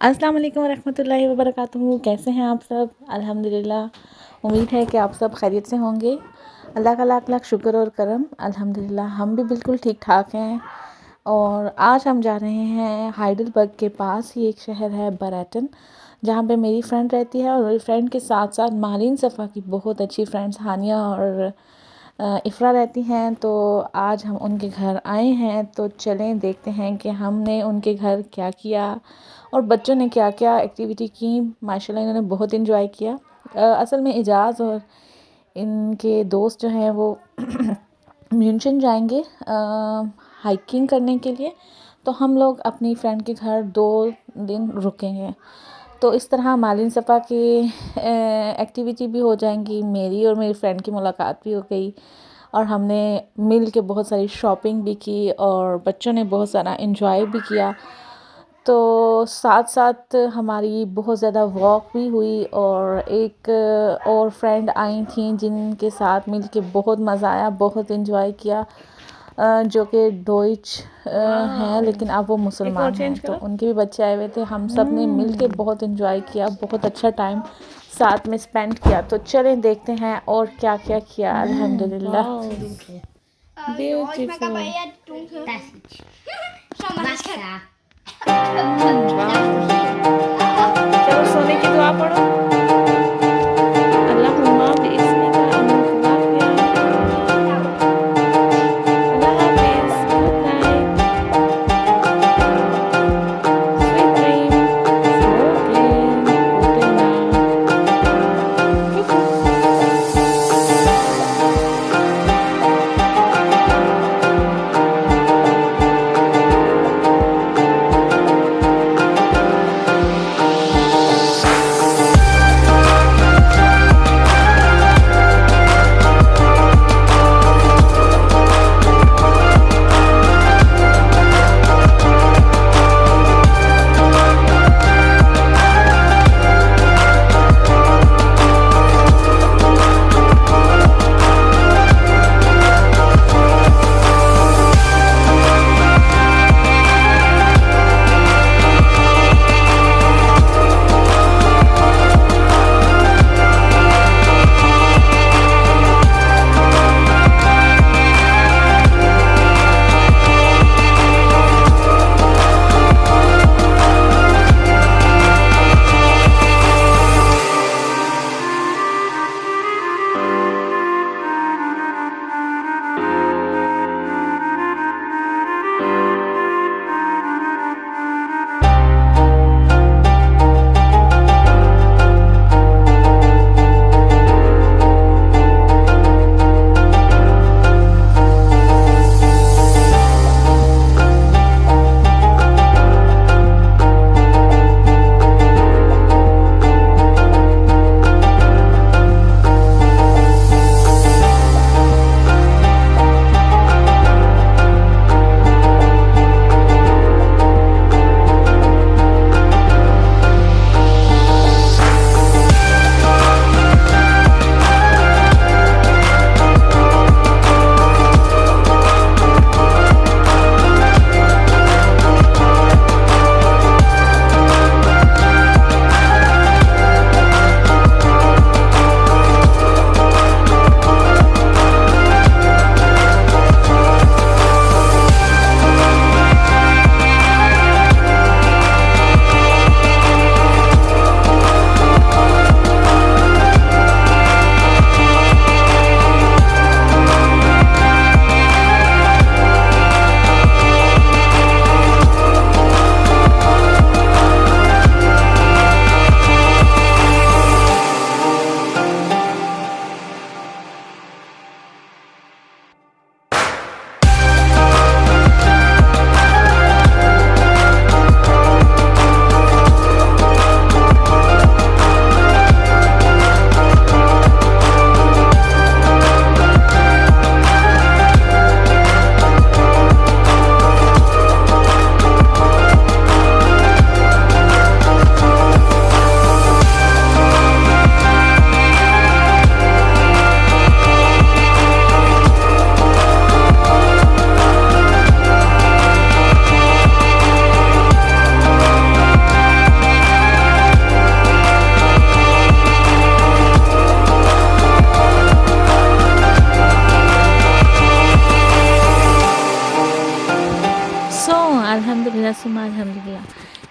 अस्सलाम वालेकुम वरहमतुल्लाहि वबरकातुहू। कैसे हैं आप सब? अल्हम्दुलिल्लाह। उम्मीद है कि आप सब खैरियत से होंगे। अल्लाह का लाख लाख शुक्र और करम। अल्हम्दुलिल्लाह हम भी बिल्कुल ठीक ठाक हैं। और आज हम जा रहे हैं हाइडेलबर्ग के पास ही एक शहर है ब्रायटन, जहाँ पे मेरी फ़्रेंड रहती है। और मेरी फ़्रेंड के साथ साथ मारिन सफ़ा की बहुत अच्छी फ्रेंड्स हानिया और इफ़रा रहती हैं। तो आज हम उनके घर आए हैं, तो चलें देखते हैं कि हमने उनके घर क्या किया और बच्चों ने क्या क्या एक्टिविटी की। माशाल्लाह इन्होंने बहुत इन्जॉय किया। असल में एजाज़ और इनके दोस्त जो हैं वो म्यूनशन जाएंगे हाइकिंग करने के लिए। तो हम लोग अपनी फ्रेंड के घर 2 दिन रुकेंगे। तो इस तरह मालिन सफ़ा की एक्टिविटी भी हो जाएंगी, मेरी और मेरी फ्रेंड की मुलाकात भी हो गई, और हमने मिल के बहुत सारी शॉपिंग भी की और बच्चों ने बहुत सारा इन्जॉय भी किया। तो साथ साथ हमारी बहुत ज़्यादा वॉक भी हुई और एक और फ्रेंड आई थी जिनके साथ मिल के बहुत मज़ा आया, बहुत इन्जॉय किया। जो कि डोइच हैं, लेकिन अब वो मुसलमान हैं। तो उनके भी बच्चे आए हुए थे। हम सब ने मिल के बहुत इन्जॉय किया, बहुत अच्छा टाइम साथ में स्पेंड किया। तो चलें देखते हैं और क्या क्या किया। अल्हम्दुलिल्लाह। Beautiful. चलो सोने की दुआ पढ़ो। अल्लाहुम्मा बिइस्मिका अमूतु वाहिया। अल्लाह हाफिज। Good night. Sweet dream. Smoking. Good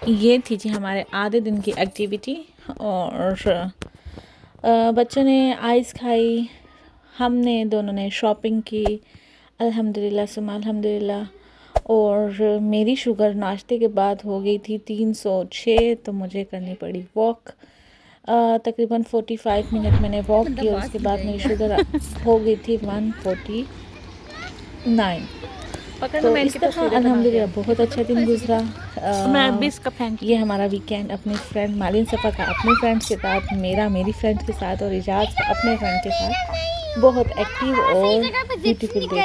ये थी जी हमारे आधे दिन की एक्टिविटी। और बच्चों ने आइस खाई, हमने दोनों ने शॉपिंग की, अल्हम्दुलिल्लाह सुम्मा अल्हम्दुलिल्लाह। और मेरी शुगर नाश्ते के बाद हो गई थी 306, तो मुझे करनी पड़ी वॉक। तकरीबन 45 मिनट मैंने वॉक की और उसके बाद मेरी शुगर हो गई थी 149। तो इस तरह अल्हम्दुलिल्लाह बहुत अच्छा दिन गुजरा। ये हमारा वीकेंड अपने फ्रेंड मालिन सफ़ा का अपने फ्रेंड्स के साथ, मेरा मेरी फ्रेंड्स के साथ और इजाज़ का अपने फ्रेंड के साथ बहुत एक्टिव और ब्यूटीफुल डे था।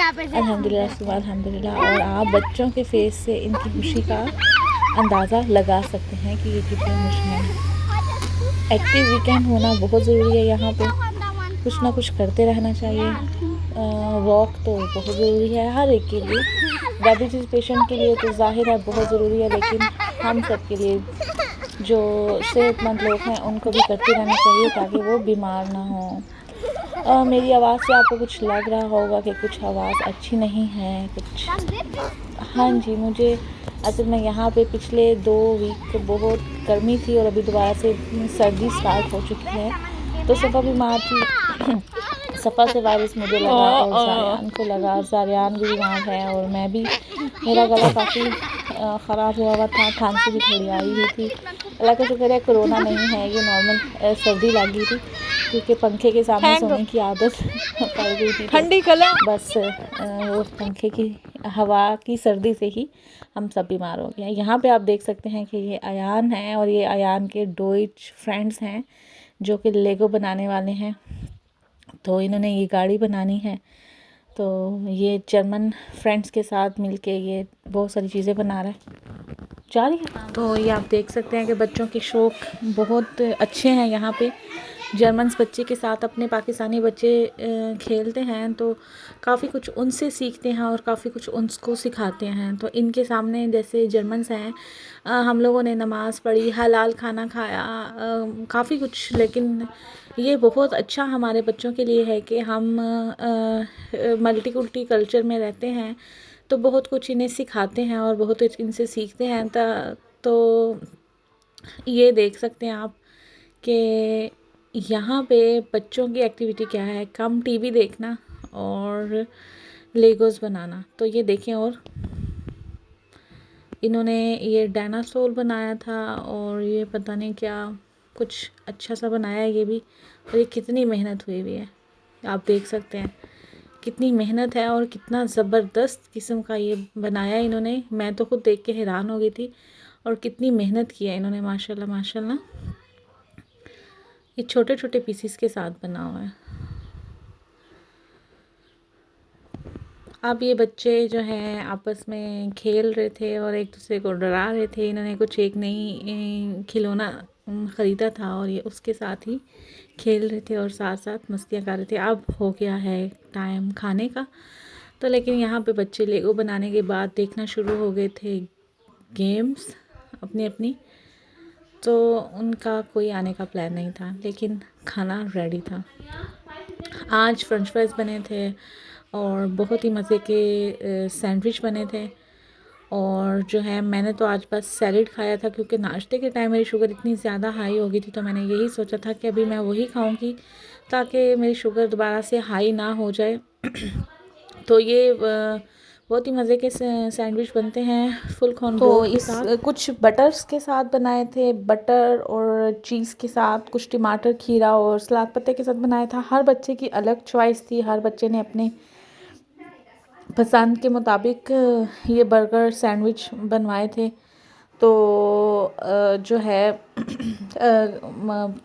अल्हम्दुलिल्लाह सुबह अल्हम्दुलिल्लाह। और आप बच्चों के फेस से इनकी खुशी का अंदाज़ा लगा सकते हैं कि ये कितने खुश हैं। एक्टिव वीकेंड होना बहुत ज़रूरी है, यहाँ पे कुछ ना कुछ करते रहना चाहिए। वॉक तो बहुत ज़रूरी है हर एक के लिए, डायबिटीज़ पेशेंट के लिए तो जाहिर है बहुत ज़रूरी है, लेकिन हम सब के लिए जो सेहतमंद लोग हैं उनको भी करते रहना चाहिए ताकि वो बीमार ना हो। मेरी आवाज़ से आपको कुछ लग रहा होगा कि कुछ आवाज़ अच्छी नहीं है कुछ। हाँ जी, मुझे असल में यहाँ पे पिछले 2 वीक बहुत गर्मी थी और अभी दोबारा से सर्दी स्टार्ट हो चुकी है, तो सफ़ा बीमार थी। सफ़ा से वायरस मुझे लगा और ज़ारियान को लगा, ज़ारियान भी बीमार है और मैं भी, मेरा गला काफ़ी ख़राब हुआ था, खांसी भी थोड़ी आई हुई थी। अल्लाह का शुक्र है कोरोना नहीं है, ये नॉर्मल सर्दी लगी थी क्योंकि पंखे के सामने सोने की आदत पड़ गई थी, ठंडी कलर बस वो पंखे की हवा की सर्दी से ही हम सब बीमार हो गए। यहाँ पे आप देख सकते हैं कि ये अयान है और ये अयान के डॉइच फ्रेंड्स हैं जो कि लेगो बनाने वाले हैं। तो इन्होंने ये गाड़ी बनानी है, तो ये जर्मन फ्रेंड्स के साथ मिलके ये बहुत सारी चीज़ें बना रहा है जा रही है। तो ये आप देख सकते हैं कि बच्चों के शौक़ बहुत अच्छे हैं यहाँ पे। जर्मन्स बच्चे के साथ अपने पाकिस्तानी बच्चे खेलते हैं तो काफ़ी कुछ उनसे सीखते हैं और काफ़ी कुछ उनको सिखाते हैं। तो इनके सामने जैसे जर्मन्स हैं, हम लोगों ने नमाज़ पढ़ी, हलाल खाना खाया, काफ़ी कुछ, लेकिन ये बहुत अच्छा हमारे बच्चों के लिए है कि हम मल्टीकुल्टी कल्चर में रहते हैं, तो बहुत कुछ इन्हें सिखाते हैं और बहुत कुछ इनसे सीखते हैं। तो ये देख सकते हैं आप कि यहाँ पे बच्चों की एक्टिविटी क्या है, कम टीवी देखना और लेगोस बनाना। तो ये देखें, और इन्होंने ये डायनासोर बनाया था और ये पता नहीं क्या कुछ अच्छा सा बनाया है ये भी, और ये कितनी मेहनत हुई हुई है आप देख सकते हैं, कितनी मेहनत है और कितना ज़बरदस्त किस्म का ये बनाया है इन्होंने। मैं तो खुद देख के हैरान हो गई थी और कितनी मेहनत की है इन्होंने, माशाल्लाह माशाल्लाह। ये छोटे छोटे पीसीस के साथ बना हुआ है। अब ये बच्चे जो हैं आपस में खेल रहे थे और एक दूसरे को डरा रहे थे। इन्होंने कुछ एक नई खिलौना ख़रीदा था और ये उसके साथ ही खेल रहे थे और साथ साथ मस्तियाँ कर रहे थे। अब हो गया है टाइम खाने का, तो लेकिन यहाँ पे बच्चे लेगो बनाने के बाद देखना शुरू हो गए थे गेम्स अपनी अपनी, तो उनका कोई आने का प्लान नहीं था, लेकिन खाना रेडी था। आज फ्रेंच फ्राइज़ बने थे और बहुत ही मज़े के सैंडविच बने थे। और जो है मैंने तो आज बस सैलेड खाया था क्योंकि नाश्ते के टाइम मेरी शुगर इतनी ज़्यादा हाई हो गई थी, तो मैंने यही सोचा था कि अभी मैं वही खाऊंगी ताकि मेरी शुगर दोबारा से हाई ना हो जाए। तो ये बहुत ही मज़े के सैंडविच बनते हैं फुल कॉर्न ब्रेड के साथ। कुछ बटर्स के साथ बनाए थे, बटर और चीज़ के साथ, कुछ टमाटर खीरा और सलाद पत्ते के साथ बनाया था। हर बच्चे की अलग चॉइस थी, हर बच्चे ने अपने पसंद के मुताबिक ये बर्गर सैंडविच बनवाए थे। तो जो है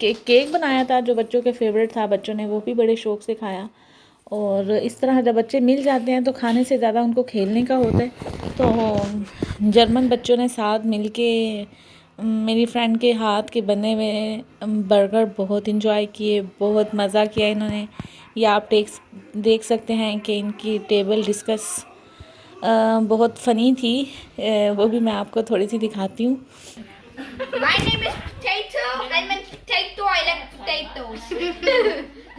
केक बनाया था जो बच्चों के फेवरेट था, बच्चों ने वो भी बड़े शौक़ से खाया। और इस तरह जब बच्चे मिल जाते हैं तो खाने से ज़्यादा उनको खेलने का होता है। तो जर्मन बच्चों ने साथ मिलके मेरी फ्रेंड के हाथ के बने हुए बर्गर बहुत इंजॉय किए, बहुत मज़ा किया इन्होंने। ये आप देख सकते हैं कि इनकी टेबल डिस्कस बहुत फ़नी थी, वो भी मैं आपको थोड़ी सी दिखाती हूँ। My name is Potato, and when potato, I like potatoes.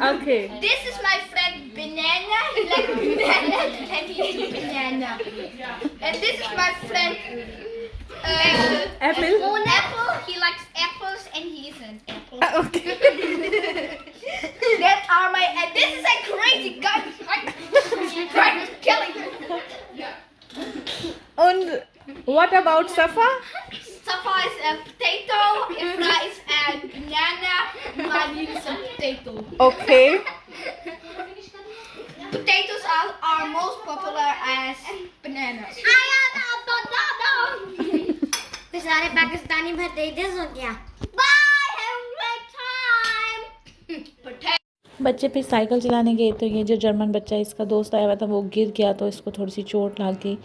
Okay. This is my friend Banana. He likes banana, and he eats banana. And this is my friend Apple. Apple. He likes apples and he's an apple. Okay. That are my. And this is a crazy guy. He's trying to kill him. And what about Safa? Safa is a potato. Ifra is a banana. Mali is a potato. Okay. Potatoes are most popular as bananas. I am a potato. तो सारे पाकिस्तानी भतीजे हो गया. Bye, have a great time. Potato. बच्चे फिर cycle चलाने गए तो ये जो जर्मन बच्चा है इसका दोस्त आया हुआ था वो गिर गया तो इसको थोड़ी सी चोट लग गई.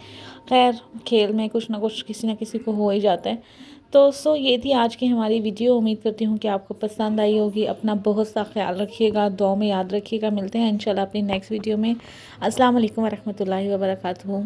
खैर खेल में कुछ ना कुछ किसी ना किसी को हो ही जाता है. तो ये थी आज की हमारी वीडियो. उम्मीद करती हूँ कि आपको पसंद आई होगी. अपना बहुत सा ख्याल रखिएगा, दुआ में याद रखिएगा. मिलते हैं इंशाल्लाह अपनी नेक्स्ट वीडियो में. अस्सलाम वालेकुम व रहमतुल्लाहि व बरकातुहू.